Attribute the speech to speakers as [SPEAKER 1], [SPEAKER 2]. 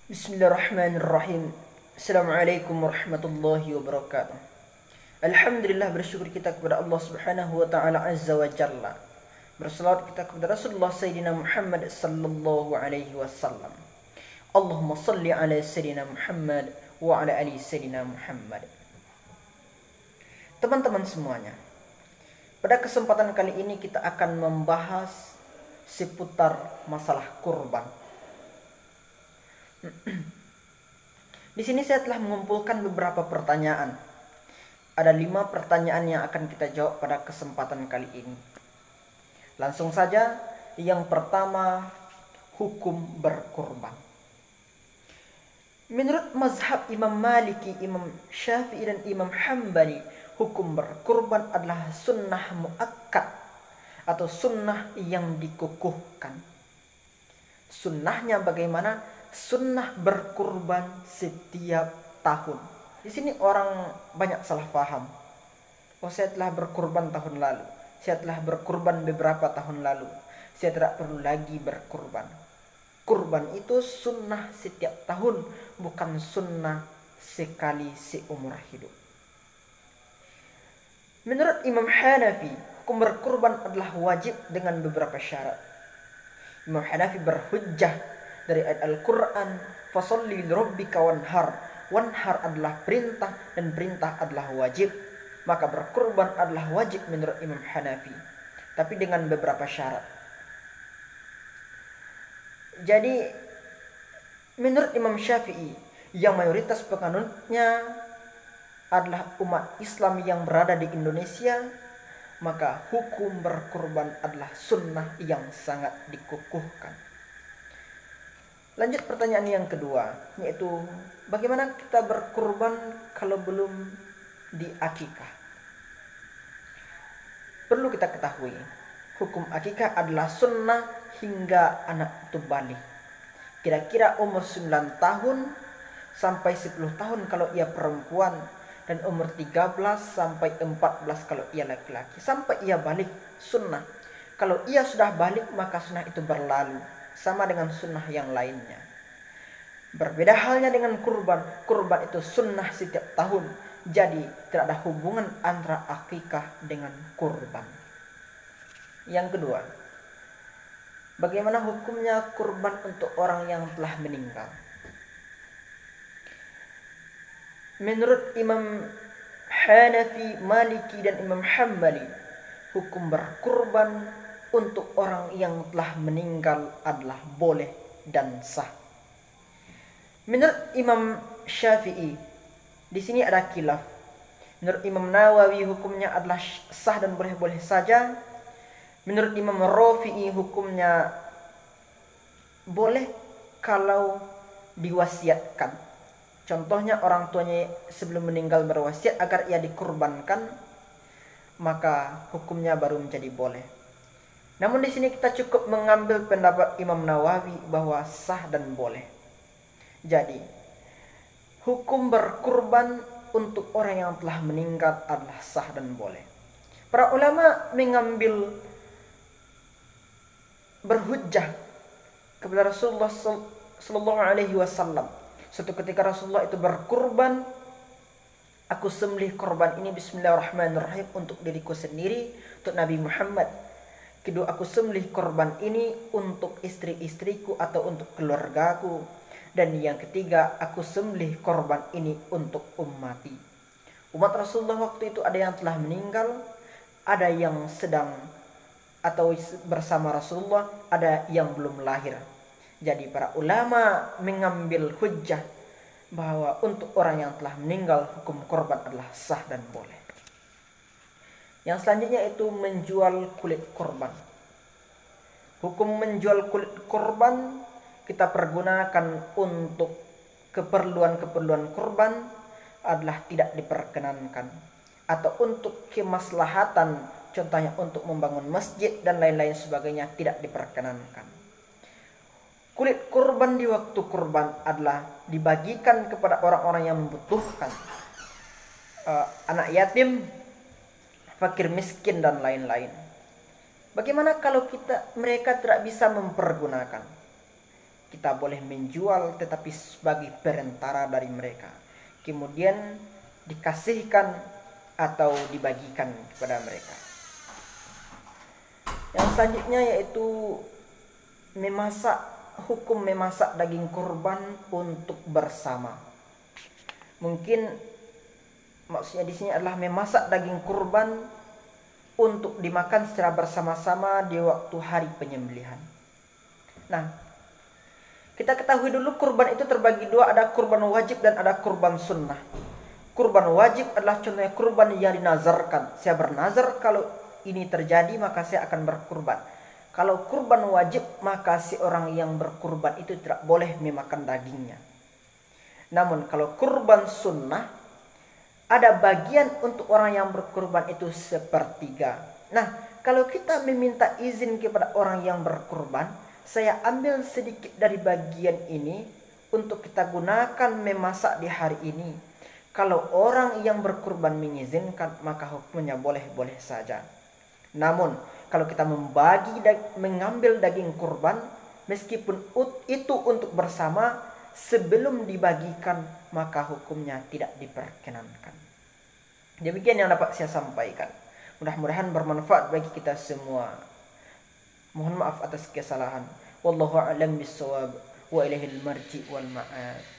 [SPEAKER 1] Bismillahirrahmanirrahim. Assalamualaikum warahmatullahi wabarakatuh. Alhamdulillah, bersyukur kita kepada Allah Subhanahu wa taala azza wa jalla. Bersalawat kita kepada Rasulullah Sayyidina Muhammad sallallahu alaihi wasallam. Allahumma salli ala Sayyidina Muhammad wa ala ali Sayyidina Muhammad. Teman-teman semuanya, pada kesempatan kali ini kita akan membahas seputar masalah kurban. Di sini saya telah mengumpulkan beberapa pertanyaan. Ada 5 pertanyaan yang akan kita jawab pada kesempatan kali ini. Langsung saja, yang pertama, hukum berkurban. Menurut mazhab Imam Maliki, Imam Syafi'i dan Imam Hambali, hukum berkurban adalah sunnah muakkad atau sunnah yang dikukuhkan. Sunnahnya bagaimana? Sunnah berkurban setiap tahun. Di sini orang banyak salah paham. Oh, saya telah berkurban tahun lalu, saya telah berkurban beberapa tahun lalu, saya tidak perlu lagi berkurban. Kurban itu sunnah setiap tahun, bukan sunnah sekali seumur hidup. Menurut Imam Hanafi, hukum berkurban adalah wajib dengan beberapa syarat. Imam Hanafi berhujjah dari ayat Al-Quran, fasolli lirabbika wanhar. Wanhar adalah perintah dan perintah adalah wajib. Maka berkurban adalah wajib menurut Imam Hanafi, tapi dengan beberapa syarat. Jadi menurut Imam Syafi'i, yang mayoritas penganutnya adalah umat Islam yang berada di Indonesia, maka hukum berkurban adalah sunnah yang sangat dikukuhkan. Lanjut pertanyaan yang kedua, yaitu bagaimana kita berkurban kalau belum diakikah? Perlu kita ketahui, hukum akikah adalah sunnah hingga anak itu balik. Kira-kira umur 9 tahun sampai 10 tahun kalau ia perempuan, dan umur 13 sampai 14 kalau ia laki-laki. Sampai ia balik, sunnah. Kalau ia sudah balik, maka sunnah itu berlalu, sama dengan sunnah yang lainnya. Berbeda halnya dengan kurban. Kurban itu sunnah setiap tahun, jadi tidak ada hubungan antara akikah dengan kurban. Yang kedua, bagaimana hukumnya kurban untuk orang yang telah meninggal? Menurut Imam Hanafi, Maliki dan Imam Hambali, hukum berkurban untuk orang yang telah meninggal adalah boleh dan sah. Menurut Imam Syafi'i, di sini ada khilaf. Menurut Imam Nawawi, hukumnya adalah sah dan boleh-boleh saja. Menurut Imam Rafi'i, hukumnya boleh kalau diwasiatkan. Contohnya, orang tuanya sebelum meninggal berwasiat agar ia dikurbankan, maka hukumnya baru menjadi boleh. Namun di sini kita cukup mengambil pendapat Imam Nawawi bahwa sah dan boleh. Jadi, hukum berkurban untuk orang yang telah meninggal adalah sah dan boleh. Para ulama mengambil berhujjah kepada Rasulullah sallallahu alaihi wasallam. Suatu ketika Rasulullah itu berkurban, aku sembelih korban ini bismillahirrahmanirrahim untuk diriku sendiri, untuk Nabi Muhammad. Kedua, aku sembelih korban ini untuk istri-istriku atau untuk keluargaku. Dan yang ketiga, aku sembelih korban ini untuk ummati. Umat Rasulullah waktu itu ada yang telah meninggal, ada yang sedang atau bersama Rasulullah, ada yang belum lahir. Jadi para ulama mengambil hujjah bahwa untuk orang yang telah meninggal, hukum korban adalah sah dan boleh. Yang selanjutnya itu menjual kulit korban. Hukum menjual kulit korban kita pergunakan untuk keperluan-keperluan korban adalah tidak diperkenankan. Atau untuk kemaslahatan, contohnya untuk membangun masjid dan lain-lain sebagainya, tidak diperkenankan. Kulit korban di waktu korban adalah dibagikan kepada orang-orang yang membutuhkan, anak yatim, fakir miskin dan lain-lain. Bagaimana kalau mereka tidak bisa mempergunakan? kita boleh menjual tetapi sebagai perantara dari mereka. Kemudian dikasihkan atau dibagikan kepada mereka. Yang selanjutnya yaitu hukum memasak daging kurban untuk bersama. Mungkin maksudnya di sini adalah memasak daging kurban untuk dimakan secara bersama-sama di waktu hari penyembelihan. Nah, kita ketahui dulu kurban itu terbagi dua, ada kurban wajib dan ada kurban sunnah. Kurban wajib adalah contohnya kurban yang dinazarkan. Saya bernazar kalau ini terjadi maka saya akan berkurban. Kalau kurban wajib maka si orang yang berkurban itu tidak boleh memakan dagingnya. Namun kalau kurban sunnah ada bagian untuk orang yang berkurban itu sepertiga. Nah, kalau kita meminta izin kepada orang yang berkurban, saya ambil sedikit dari bagian ini untuk kita gunakan memasak di hari ini. Kalau orang yang berkurban mengizinkan maka hukumnya boleh-boleh saja. Namun kalau kita mengambil daging kurban meskipun itu untuk bersama, sebelum dibagikan maka hukumnya tidak diperkenankan. Demikian yang dapat saya sampaikan. Mudah-mudahan bermanfaat bagi kita semua. Mohon maaf atas kesalahan. Wallahu a'lam bissawab wa ilaihil marji wal ma'ad.